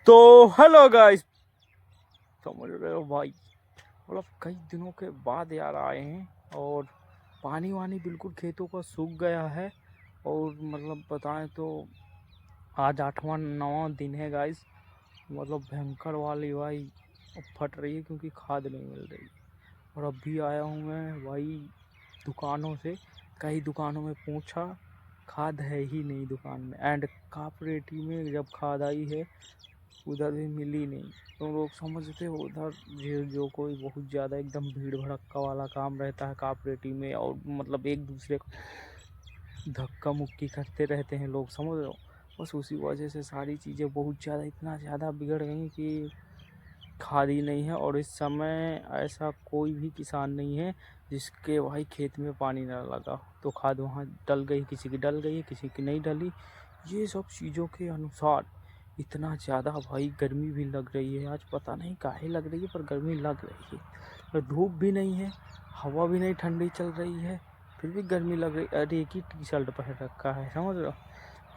तो hello guys, समझ रहे हो भाई। मतलब कई दिनों के बाद यार आए हैं और पानी वानी बिल्कुल खेतों का सूख गया है। और मतलब बताएं तो आज 8वां 9वां दिन है गाइस। मतलब भयंकर वाली भाई फट रही है क्योंकि खाद नहीं मिल रही। और अभी आया हूँ मैं भाई दुकानों से, कई दुकानों में पूछा, खाद है ही नहीं दुकान में। एंड कापरेटी में जब खाद आई है उधर भी मिली नहीं। तो लोग समझते हो उधर जो कोई बहुत ज़्यादा एकदम भीड़ भड़क्का वाला काम रहता है कापरेटिव में, और मतलब एक दूसरे को धक्का मुक्की करते रहते हैं लोग, समझ रहे हो। बस उसी वजह से सारी चीज़ें बहुत ज़्यादा इतना ज़्यादा बिगड़ गई कि खाद ही नहीं है। और इस समय ऐसा कोई भी किसान नहीं है जिसके भाई खेत में पानी ना लगा। तो खाद वहाँ डल गई, किसी की डल गई, किसी की नहीं डली। ये सब चीज़ों के अनुसार इतना ज़्यादा भाई गर्मी भी लग रही है। आज पता नहीं काहे लग रही है, पर गर्मी लग रही है। और धूप भी नहीं है, हवा भी नहीं ठंडी चल रही है, फिर भी गर्मी लग रही। अरे एक ही टी शर्ट पहन रखा है, समझ रहे हो।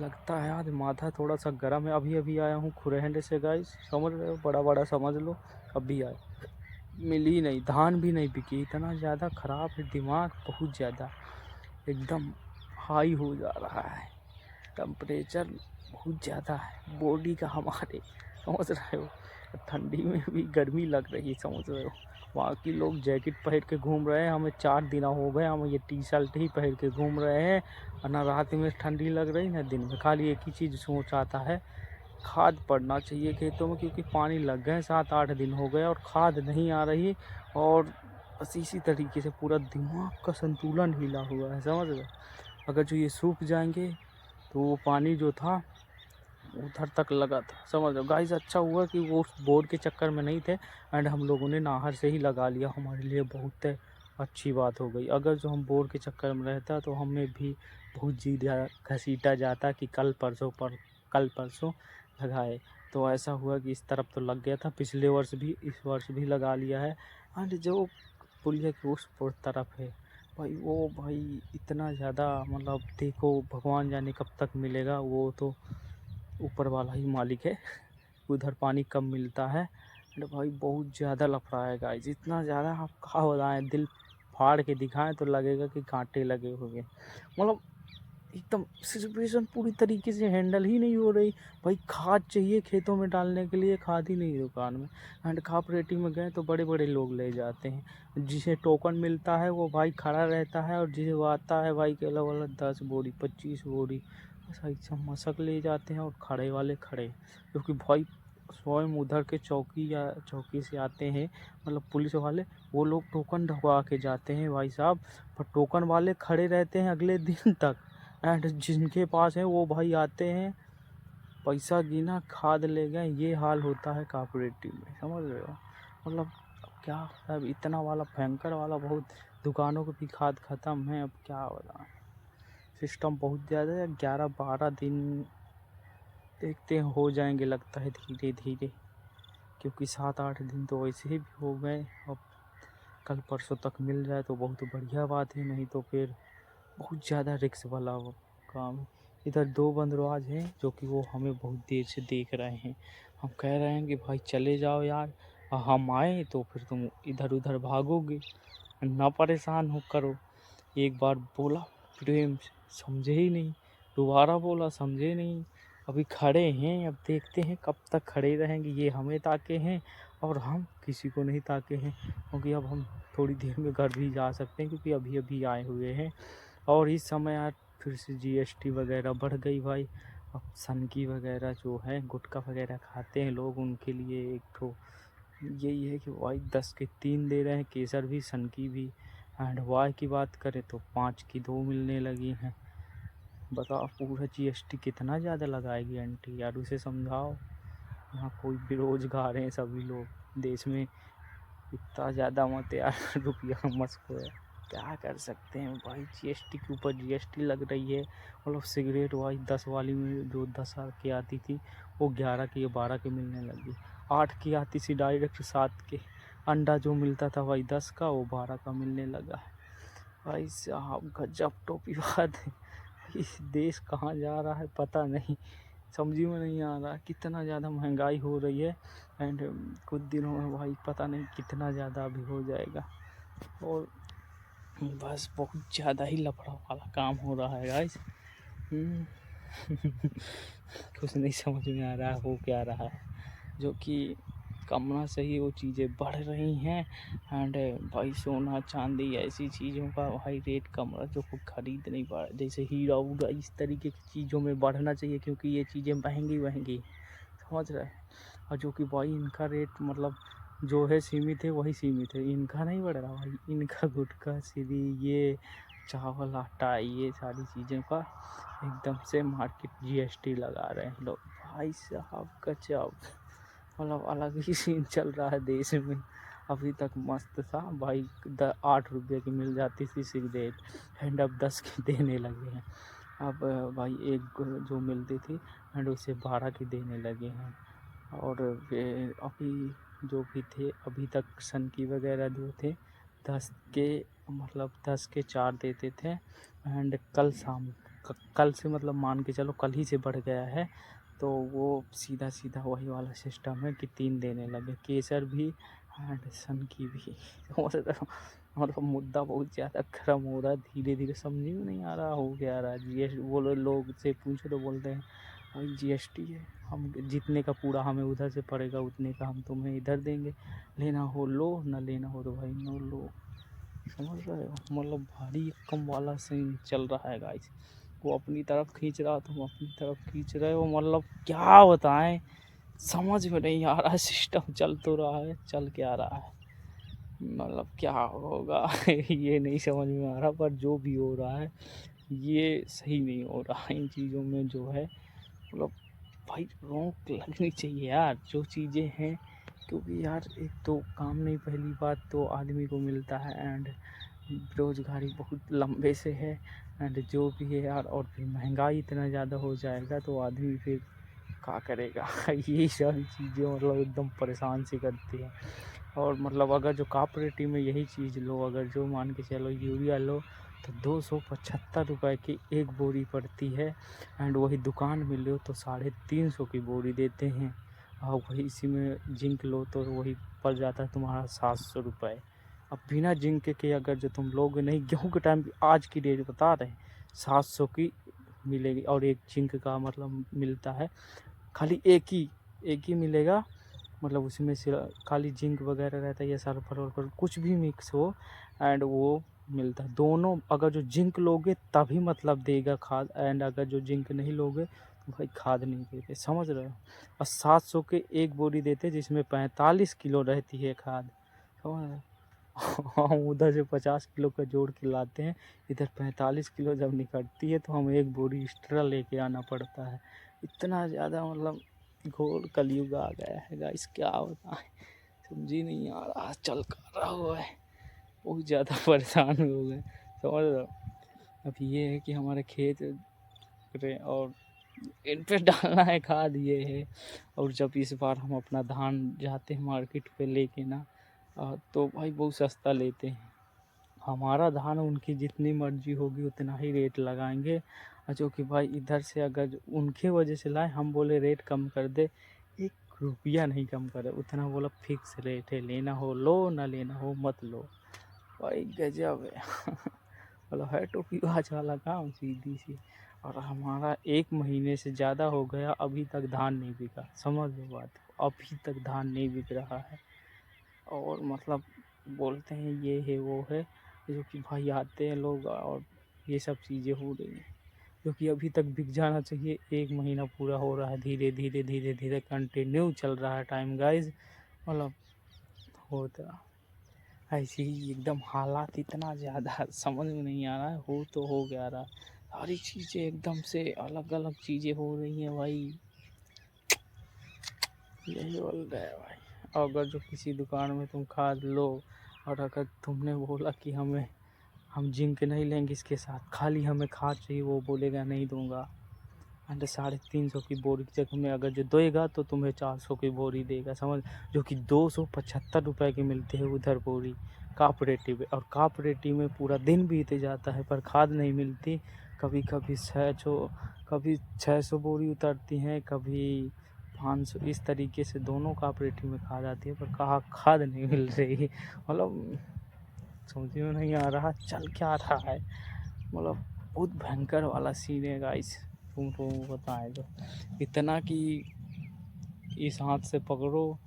लगता है आज माथा थोड़ा सा गर्म है। अभी अभी आया हूँ खुरहंड से गाइस, समझ रहे हो, बड़ा बड़ा समझ लो। अभी आए, मिली नहीं, धान भी नहीं बिकी। इतना ज़्यादा ख़राब है दिमाग, बहुत ज़्यादा एकदम हाई हो जा रहा है टेम्परेचर, बहुत ज़्यादा है बॉडी का हमारे, समझ रहे हो। ठंडी में भी गर्मी लग रही है, समझ रहे हो। वहाँ के लोग जैकेट पहन के घूम रहे हैं, हमें 4 दिन हो गए हम ये टी शर्ट ही पहन के घूम रहे हैं। और ना रात में ठंडी लग रही ना दिन में। खाली एक ही चीज़ सोच आता है, खाद पड़ना चाहिए खेतों में, क्योंकि पानी लग गए 7 8 दिन हो गए और खाद नहीं आ रही। और बस इसी तरीके से पूरा दिमाग का संतुलन हिला हुआ है, समझ रहे हो। अगर जो ये सूख जाएंगे तो वो पानी जो था उधर तक लगा था, समझ लो गाइस। अच्छा हुआ कि वो उस बोर के चक्कर में नहीं थे एंड हम लोगों ने नाहर से ही लगा लिया, हमारे लिए बहुत अच्छी बात हो गई। अगर जो हम बोर के चक्कर में रहता तो हमें भी बहुत जी घसीटा जाता कि कल परसों लगाए। तो ऐसा हुआ कि इस तरफ तो लग गया था पिछले वर्ष भी, इस वर्ष भी लगा लिया है। एंड जो पुलिया की उस तरफ है भाई, वो भाई इतना ज़्यादा, मतलब देखो भगवान जाने कब तक मिलेगा, वो तो ऊपर वाला ही मालिक है। उधर पानी कम मिलता है। अरे भाई बहुत ज़्यादा लफड़ा है गाइस, इतना ज़्यादा आप क्या बताएं, दिल फाड़ के दिखाएं तो लगेगा कि कांटे लगे हुए। मतलब एकदम सिचुएशन पूरी तरीके से हैंडल ही नहीं हो रही। भाई खाद चाहिए खेतों में डालने के लिए, खाद ही नहीं दुकान में। एंड खाद रेटिंग में गए तो बड़े बड़े लोग ले जाते हैं, जिसे टोकन मिलता है वो भाई खड़ा रहता है, और जिसे वो आता है भाई के अलग अलग 10 बोरी 25 बोरी ऐसा ऐसा मशक ले जाते हैं। और खड़े वाले खड़े, क्योंकि भाई स्वयं उधर के चौकी या चौकी से आते हैं, मतलब पुलिस वाले, वो लोग टोकन ढुआ के जाते हैं भाई साहब। पर टोकन वाले खड़े रहते हैं अगले दिन तक। एंड जिनके पास है वो भाई आते हैं, पैसा गिना खाद ले गए। ये हाल होता है कोऑपरेटिव में, समझ रहे हो। मतलब अब क्या होता है, इतना वाला भयंकर वाला, बहुत दुकानों की भी खाद ख़त्म है। अब क्या बताएं, सिस्टम बहुत ज़्यादा है। 11 12 दिन देखते हैं हो जाएंगे, लगता है धीरे धीरे, क्योंकि 7 8 दिन तो वैसे ही भी हो गए। अब कल परसों तक मिल जाए तो बहुत बढ़िया बात है, नहीं तो फिर बहुत ज़्यादा रिस्क वाला वो काम है। इधर 2 बंदरवाज हैं जो कि वो हमें बहुत देर से देख रहे हैं। हम कह रहे हैं कि भाई चले जाओ यार, हम आए तो फिर तुम इधर उधर भागोगे, ना परेशान हो करो। एक बार बोला प्रेम से, समझे ही नहीं। दोबारा बोला, समझे नहीं। अभी खड़े हैं, अब देखते हैं कब तक खड़े रहेंगे। ये हमें ताके हैं और हम किसी को नहीं ताके हैं, क्योंकि अब हम थोड़ी देर में घर भी जा सकते हैं, क्योंकि अभी अभी आए हुए हैं। और इस समय यार फिर से जीएसटी वगैरह बढ़ गई भाई। अब सनकी वगैरह जो है, गुटखा वगैरह खाते हैं लोग, उनके लिए एक तो यही है कि भाई 10 के 3 दे रहे हैं, केसर भी सनकी भी। एंड वाई की बात करें तो 5 की 2 मिलने लगी हैं। बताओ पूरा जीएसटी कितना ज़्यादा लगाएगी आंटी, यार उसे समझाओ। यहाँ कोई बेरोजगार हैं सभी लोग देश में, इतना ज़्यादा मत यार रुपया मत खोया। क्या कर सकते हैं भाई, जीएसटी के ऊपर जीएसटी लग रही है। मतलब सिगरेट भाई 10 वाली में जो 10 की आती थी वो 11 की या 12 की मिलने लगी। 8 की आती थी डायरेक्ट 7 के। अंडा जो मिलता था भाई 10 का, वो 12 का मिलने लगा है। भाई साहब गजब टोपी बात है। इस देश कहाँ जा रहा है पता नहीं। समझ में नहीं आ रहा कितना ज़्यादा महंगाई हो रही है। एंड कुछ दिनों में भाई पता नहीं कितना ज़्यादा अभी हो जाएगा। और बस बहुत ज़्यादा ही लफड़ा वाला काम हो रहा है गाइस। कुछ नहीं समझ में आ रहा है हो क्या रहा है, जो कि कमना से ही वो चीज़ें बढ़ रही हैं। एंड भाई सोना चांदी ऐसी चीज़ों का भाई रेट कम रहा, जो कोई खरीद नहीं पा रहा। जैसे हीरा उरा इस तरीके की चीज़ों में बढ़ना चाहिए, क्योंकि ये चीज़ें महंगी समझ रहे हैं। और जो कि भाई इनका रेट मतलब जो है सीमित है वही सीमित है, इनका नहीं बढ़ रहा भाई। इनका गुटखा सीधी ये चावल आटा ये सारी चीज़ों का एकदम से मार्केट GST लगा रहे हैं लोग। भाई साहब गजब, मतलब अलग ही सीन चल रहा है देश में। अभी तक मस्त था भाई, 8 रुपये की मिल जाती थी सिगरेट, एंड अब 10 की देने लगे हैं। अब भाई एक जो मिलती थी एंड उसे 12 की देने लगे हैं। और फिर अभी जो भी थे अभी तक सन की वगैरह जो थे 10 के मतलब 10 के 4 देते थे। एंड कल से मतलब मान के चलो कल ही से बढ़ गया है, तो वो सीधा वही वाला सिस्टम है कि 3 देने लगे, केसर भी एंड सन की भी। मतलब मुद्दा बहुत ज़्यादा गर्म हो रहा है धीरे धीरे, समझ में नहीं आ रहा हो क्या रहा है। GST वो लोग से पूछो तो बोलते हैं भाई GST है, हम जितने का पूरा हमें उधर से पड़ेगा उतने का हम तुम्हें इधर देंगे, लेना हो लो ना लेना हो तो भाई नो लो। समझ रहे हो, मतलब भारी कम वाला सीन चल रहा है गाइस। वो अपनी तरफ खींच रहा तुम अपनी तरफ खींच रहे हो, मतलब क्या बताएं, समझ में नहीं आ रहा है। सिस्टम चल तो रहा है, चल क्या रहा है, मतलब क्या होगा ये नहीं समझ में आ रहा। पर जो भी हो रहा है ये सही नहीं हो रहा। इन चीज़ों में जो है मतलब भाई रोक लगनी चाहिए यार, जो चीज़ें हैं। क्योंकि यार एक तो काम नहीं, पहली बात तो आदमी को मिलता है, एंड बेरोजगारी बहुत लंबे से है, एंड जो भी है यार। और फिर महंगाई इतना ज़्यादा हो जाएगा तो आदमी फिर क्या करेगा यही सारी चीज़ें मतलब एकदम परेशान सी करती है। और मतलब अगर जो कॉपरेटिव में यही चीज़ लो, अगर जो मान के चलो यूरिया लो तो 275 रुपये की एक बोरी पड़ती है, एंड वही दुकान में लो तो 350 की बोरी देते हैं। और वही इसी में जिंक लो तो वही पड़ जाता है तुम्हारा 700 रुपये। अब बिना जिंक के अगर जो तुम लोगे नहीं, गेहूँ के टाइम आज की डेट बता रहे हैं 700 की मिलेगी, और एक जिंक का मतलब मिलता है खाली एक ही मिलेगा, मतलब उसमें से खाली जिंक वगैरह रहता है या सल्फर वल्फर कुछ भी मिक्स हो, एंड वो मिलता है दोनों। अगर जो जिंक लोगे तभी मतलब देगा खाद, एंड अगर जो जिंक नहीं लोगे तो भाई खाद नहीं देते, समझ रहे हो। और 700 के एक बोरी देते जिसमें 45 किलो रहती है खाद, समझ रहे हो। हम उधर से 50 किलो का जोड़ के लाते हैं, इधर 45 किलो जब निकलती है तो हम एक बोरी एक्स्ट्रा लेके आना पड़ता है। इतना ज़्यादा मतलब घोर कलयुग आ गया है गाइस, क्या बताएं, समझ ही नहीं आ रहा चल कर रहा हुआ है। बहुत ज़्यादा परेशान हो गए, समझ रहे हो। अब ये है कि हमारे खेत और इन पे डालना है खाद ये है। और जब इस बार हम अपना धान जाते हैं मार्केट पे लेके ना, तो भाई बहुत सस्ता लेते हैं। हमारा धान उनकी जितनी मर्जी होगी उतना ही रेट लगाएंगे, जो कि भाई इधर से अगर उनके वजह से लाए, हम बोले रेट कम कर दे, 1 रुपया नहीं कम करे, उतना बोला फिक्स रेट है, लेना हो लो ना लेना हो मत लो। भाई गजब है मतलब है टोपीबाज वाला काम सीधी सी। और हमारा 1 महीने से ज़्यादा हो गया अभी तक धान नहीं बिका, समझ लो बात, अभी तक धान नहीं बिक रहा है। और मतलब बोलते हैं ये है वो है, जो कि भाई आते हैं लोग और ये सब चीज़ें हो रही हैं, जो कि अभी तक बिक जाना चाहिए। 1 महीना पूरा हो रहा है, धीरे धीरे कंटिन्यू चल रहा है टाइम गाइज, मतलब होता ऐसे ही एकदम हालात इतना ज़्यादा समझ में नहीं आ रहा है, हो तो हो क्या रहा। सारी चीज़ें एकदम से अलग अलग चीज़ें हो रही हैं भाई, यही बोल रहे हैं भाई। अगर जो किसी दुकान में तुम खाद लो और अगर तुमने बोला कि हम जिंक नहीं लेंगे इसके साथ, खाली हमें खाद चाहिए, वो बोलेगा नहीं दूंगा, एंड 350 की बोरी की जगह में अगर जो देगा तो तुम्हें 400 की बोरी देगा, समझ। जो कि 275 रुपये की मिलती है उधर बोरी कॉपरेटिव, और कॉपरेटिव में पूरा दिन बीत जाता है पर खाद नहीं मिलती। कभी कभी 600 बोरी उतरती हैं, कभी 500, इस तरीके से दोनों कोऑपरेटिव में खाद आती है, पर कहाँ खाद नहीं मिल रही। मतलब समझ में नहीं आ रहा चल क्या रहा है। मतलब बहुत भयंकर वाला सीन है गाइस। तुमको बताएं तो इतना कि इस हाथ से पकड़ो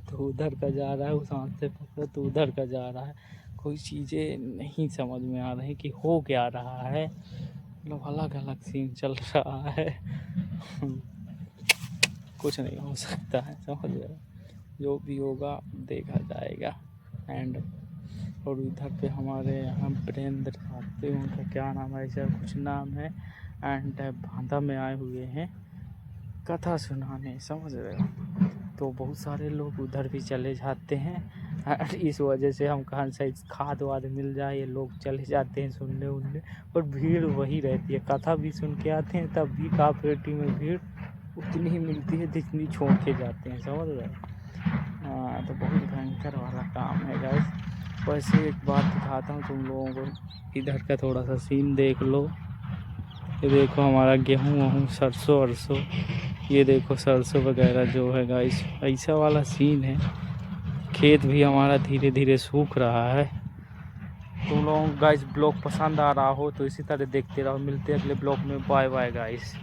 तो उधर का जा रहा है, उस हाथ से पकड़ो तो उधर का जा रहा है। कोई चीज़ें नहीं समझ में आ रही कि हो क्या रहा है। मतलब अलग अलग सीन चल रहा है। कुछ नहीं हो सकता है, समझ रहे। जो भी होगा देखा जाएगा। एंड और इधर पे हमारे यहाँ वीरेंद्र थे, उनका क्या नाम है, ऐसा कुछ नाम है। एंड बांधा में आए हुए हैं कथा सुनाने, समझ रहे हो। तो बहुत सारे लोग उधर भी चले जाते हैं। इस वजह से हम कहाँ से खाद वाद मिल जाए, ये लोग चले जाते हैं सुनने उनने। और भीड़ वही रहती है, कथा भी सुन के आते हैं, तब भी कोऑपरेटिव में भीड़ उतनी ही मिलती है जितनी छोड़ के जाते हैं, समझ रहे हो। हाँ, तो बहुत भयंकर वाला काम है गाइस। वैसे एक बात दिखाता हूँ तुम लोगों को, इधर का थोड़ा सा सीन देख लो। ये देखो हमारा गेहूँ वहूँ सरसों वरसों, ये देखो सरसों वगैरह जो है गाइस, ऐसा वाला सीन है। खेत भी हमारा धीरे धीरे सूख रहा है। तुम लोगों गाइस ब्लॉग पसंद आ रहा हो तो इसी तरह देखते रहो। मिलते हैं अगले ब्लॉग में। Bye bye guys.